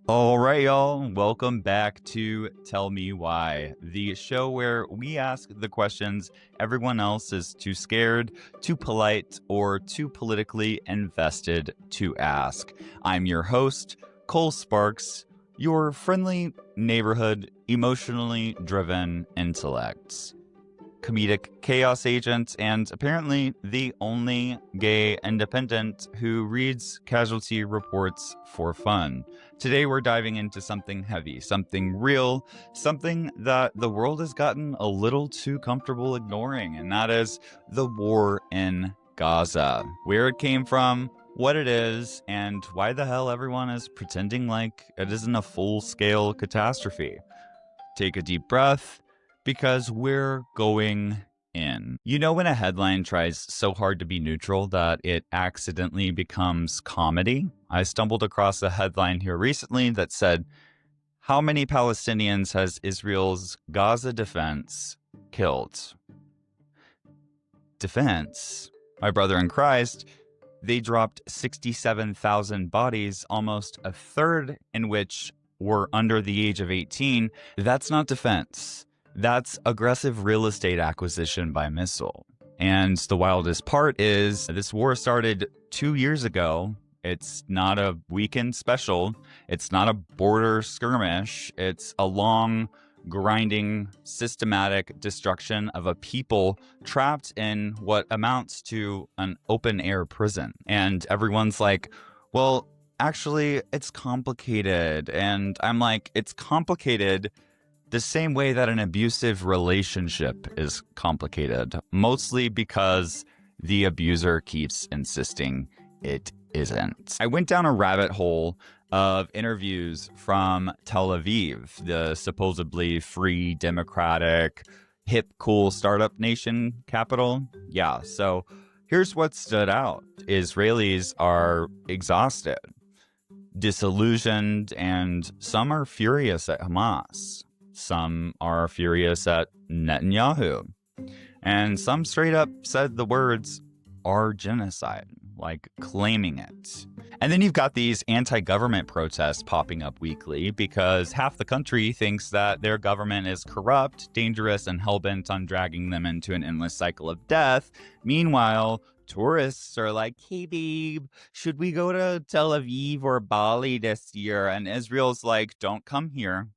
All right, y'all. Welcome back to Tell Me Why, the show where we ask the questions everyone else is too scared, too polite, or too politically invested to ask. I'm your host, Cole Sparks, your friendly neighborhood, emotionally driven intellect, comedic chaos agent, and apparently the only gay independent who reads casualty reports for fun. Today we're diving into something heavy, something real, something that the world has gotten a little too comfortable ignoring, and that is the war in Gaza. Where it came from, what it is, and why the hell everyone is pretending like it isn't a full-scale catastrophe. Take a deep breath, because we're going in. You know when a headline tries so hard to be neutral that it accidentally becomes comedy? I stumbled across a headline here recently that said, "How many Palestinians has Israel's Gaza defense killed?" Defense? My brother in Christ, they dropped 67,000 bodies, almost a third in which were under the age of 18. That's not defense. That's aggressive real estate acquisition by missile. And the wildest part is this war started 2 years ago. It's not a weekend special. It's not a border skirmish. It's a long, grinding, systematic destruction of a people trapped in what amounts to an open-air prison. And everyone's like, well, actually, it's complicated. And I'm like, it's complicated the same way that an abusive relationship is complicated, mostly because the abuser keeps insisting it isn't. I went down a rabbit hole of interviews from Tel Aviv, the supposedly free, democratic, hip, cool startup nation capital. Yeah, so here's what stood out. Israelis are exhausted, disillusioned, and some are furious at Hamas. Some are furious at Netanyahu. And some straight up said the words are genocide, like claiming it. And then you've got these anti-government protests popping up weekly because half the country thinks that their government is corrupt, dangerous, and hell-bent on dragging them into an endless cycle of death. Meanwhile, tourists are like, hey, babe, should we go to Tel Aviv or Bali this year? And Israel's like, don't come here.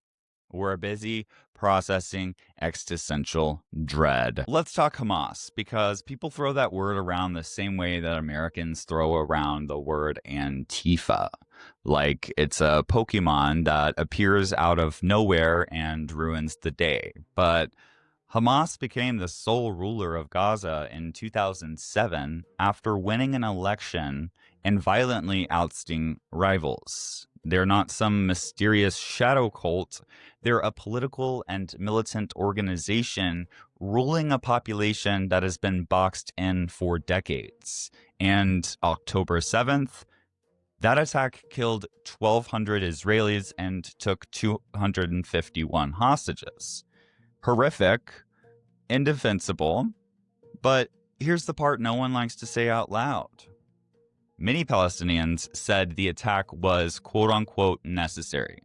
We're busy processing existential dread. Let's talk Hamas, because people throw that word around the same way that Americans throw around the word Antifa. Like it's a Pokemon that appears out of nowhere and ruins the day. But Hamas became the sole ruler of Gaza in 2007 after winning an election and violently ousting rivals. They're not some mysterious shadow cult. They're a political and militant organization ruling a population that has been boxed in for decades. And October 7th, that attack killed 1,200 Israelis and took 251 hostages. Horrific, indefensible, but here's the part no one likes to say out loud. Many Palestinians said the attack was quote-unquote necessary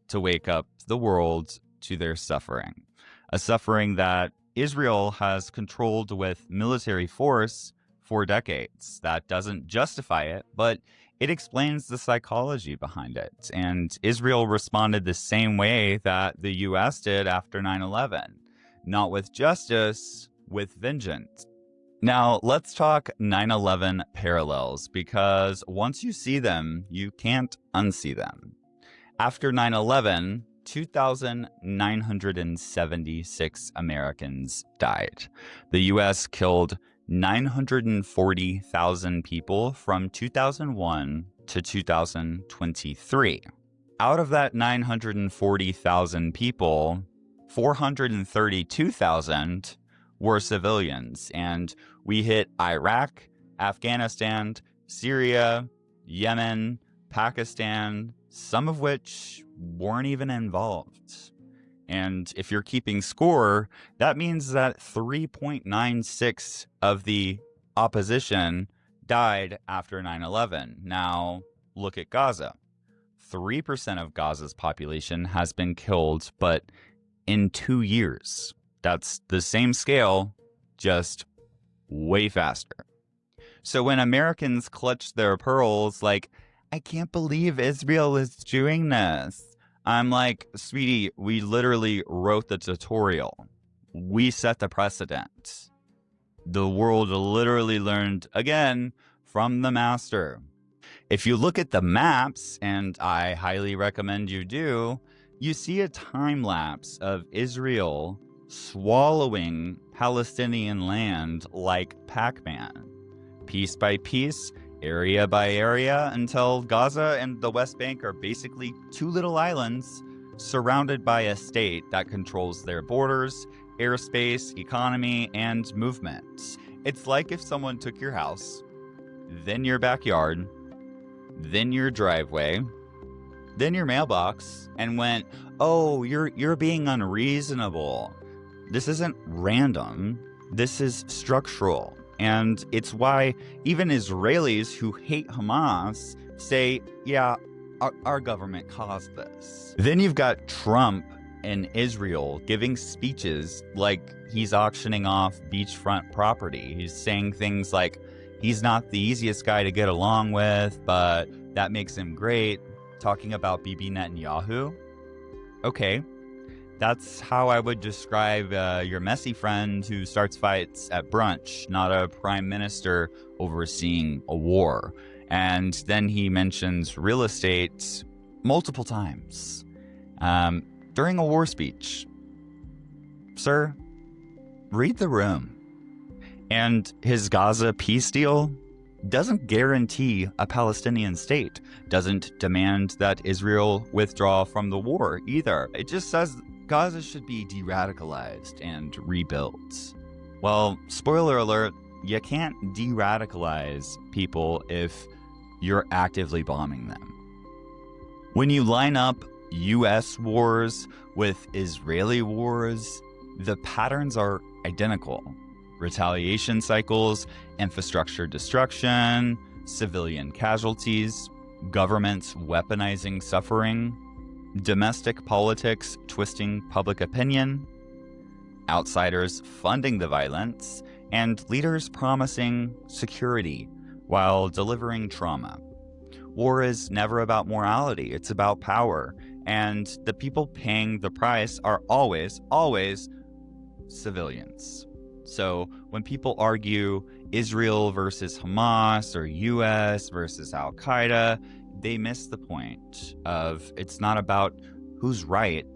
to wake up the world to their suffering, a suffering that Israel has controlled with military force for decades. That doesn't justify it, but it explains the psychology behind it. And Israel responded the same way that the U.S. did after 9/11, not with justice, with vengeance. Now, let's talk 9/11 parallels, because once you see them, you can't unsee them. After 9/11, 2,976 Americans died. The U.S. killed 940,000 people from 2001 to 2023. Out of that 940,000 people, 432,000 were civilians, and we hit Iraq, Afghanistan, Syria, Yemen, Pakistan, some of which weren't even involved. And if you're keeping score, that means that 3.96 of the opposition died after 9/11. Now, look at Gaza. 3% of Gaza's population has been killed, but in 2 years. That's the same scale, just way faster. So when Americans clutch their pearls like, I can't believe Israel is doing this, I'm like, sweetie, we literally wrote the tutorial. We set the precedent. The world literally learned, again, from the master. If you look at the maps, and I highly recommend you do, you see a time lapse of Israel swallowing Palestinian land like Pac-Man, piece by piece, area by area, until Gaza and the West Bank are basically two little islands surrounded by a state that controls their borders, airspace, economy, and movement. It's like if someone took your house, then your backyard, then your driveway, then your mailbox, and went, oh, you're being unreasonable. This isn't random. This is structural. And it's why even Israelis who hate Hamas say, yeah, our government caused this. Then you've got Trump in Israel giving speeches like he's auctioning off beachfront property. He's saying things like he's not the easiest guy to get along with, but that makes him great. Talking about Bibi Netanyahu. Okay, that's how I would describe your messy friend who starts fights at brunch, not a prime minister overseeing a war. And then he mentions real estate multiple times during a war speech. Sir, read the room. And his Gaza peace deal doesn't guarantee a Palestinian state, doesn't demand that Israel withdraw from the war either. It just says Gaza should be de-radicalized and rebuilt. Well, spoiler alert, you can't de-radicalize people if you're actively bombing them. When you line up US wars with Israeli wars, the patterns are identical. Retaliation cycles, infrastructure destruction, civilian casualties, governments weaponizing suffering, domestic politics twisting public opinion, outsiders funding the violence, and leaders promising security while delivering trauma. War is never about morality, it's about power, and the people paying the price are always, always civilians. So when people argue Israel versus Hamas or US versus Al-Qaeda, they miss the point of it's not about who's right.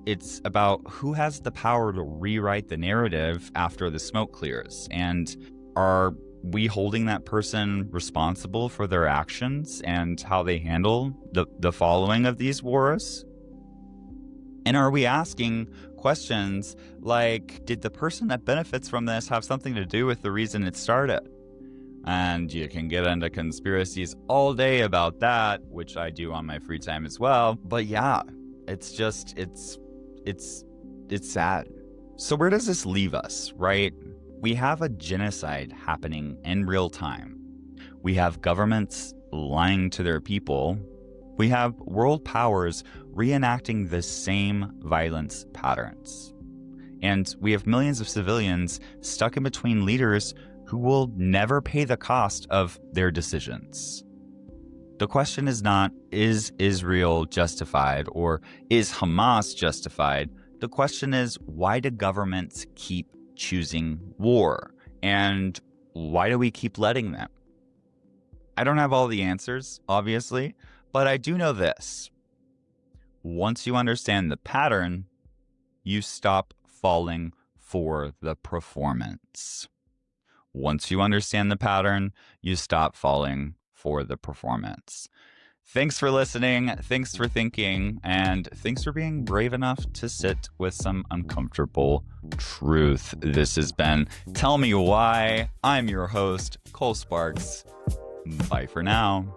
It's about who has the power to rewrite the narrative after the smoke clears. And are we holding that person responsible for their actions and how they handle the following of these wars? And are we asking questions like, did the person that benefits from this have something to do with the reason it started? And you can get into conspiracies all day about that, which I do on my free time as well. But yeah, it's just, it's sad. So where does this leave us, right? We have a genocide happening in real time. We have governments lying to their people. We have world powers reenacting the same violence patterns. And we have millions of civilians stuck in between leaders who will never pay the cost of their decisions. The question is not, is Israel justified or is Hamas justified? The question is, why do governments keep choosing war? And why do we keep letting them? I don't have all the answers, obviously, but I do know this. Once you understand the pattern, you stop falling for the performance. Once you understand the pattern, you stop falling for the performance. Thanks for listening, thanks for thinking, and thanks for being brave enough to sit with some uncomfortable truth. This has been Tell Me Why. I'm your host, Cole Sparks. Bye for now.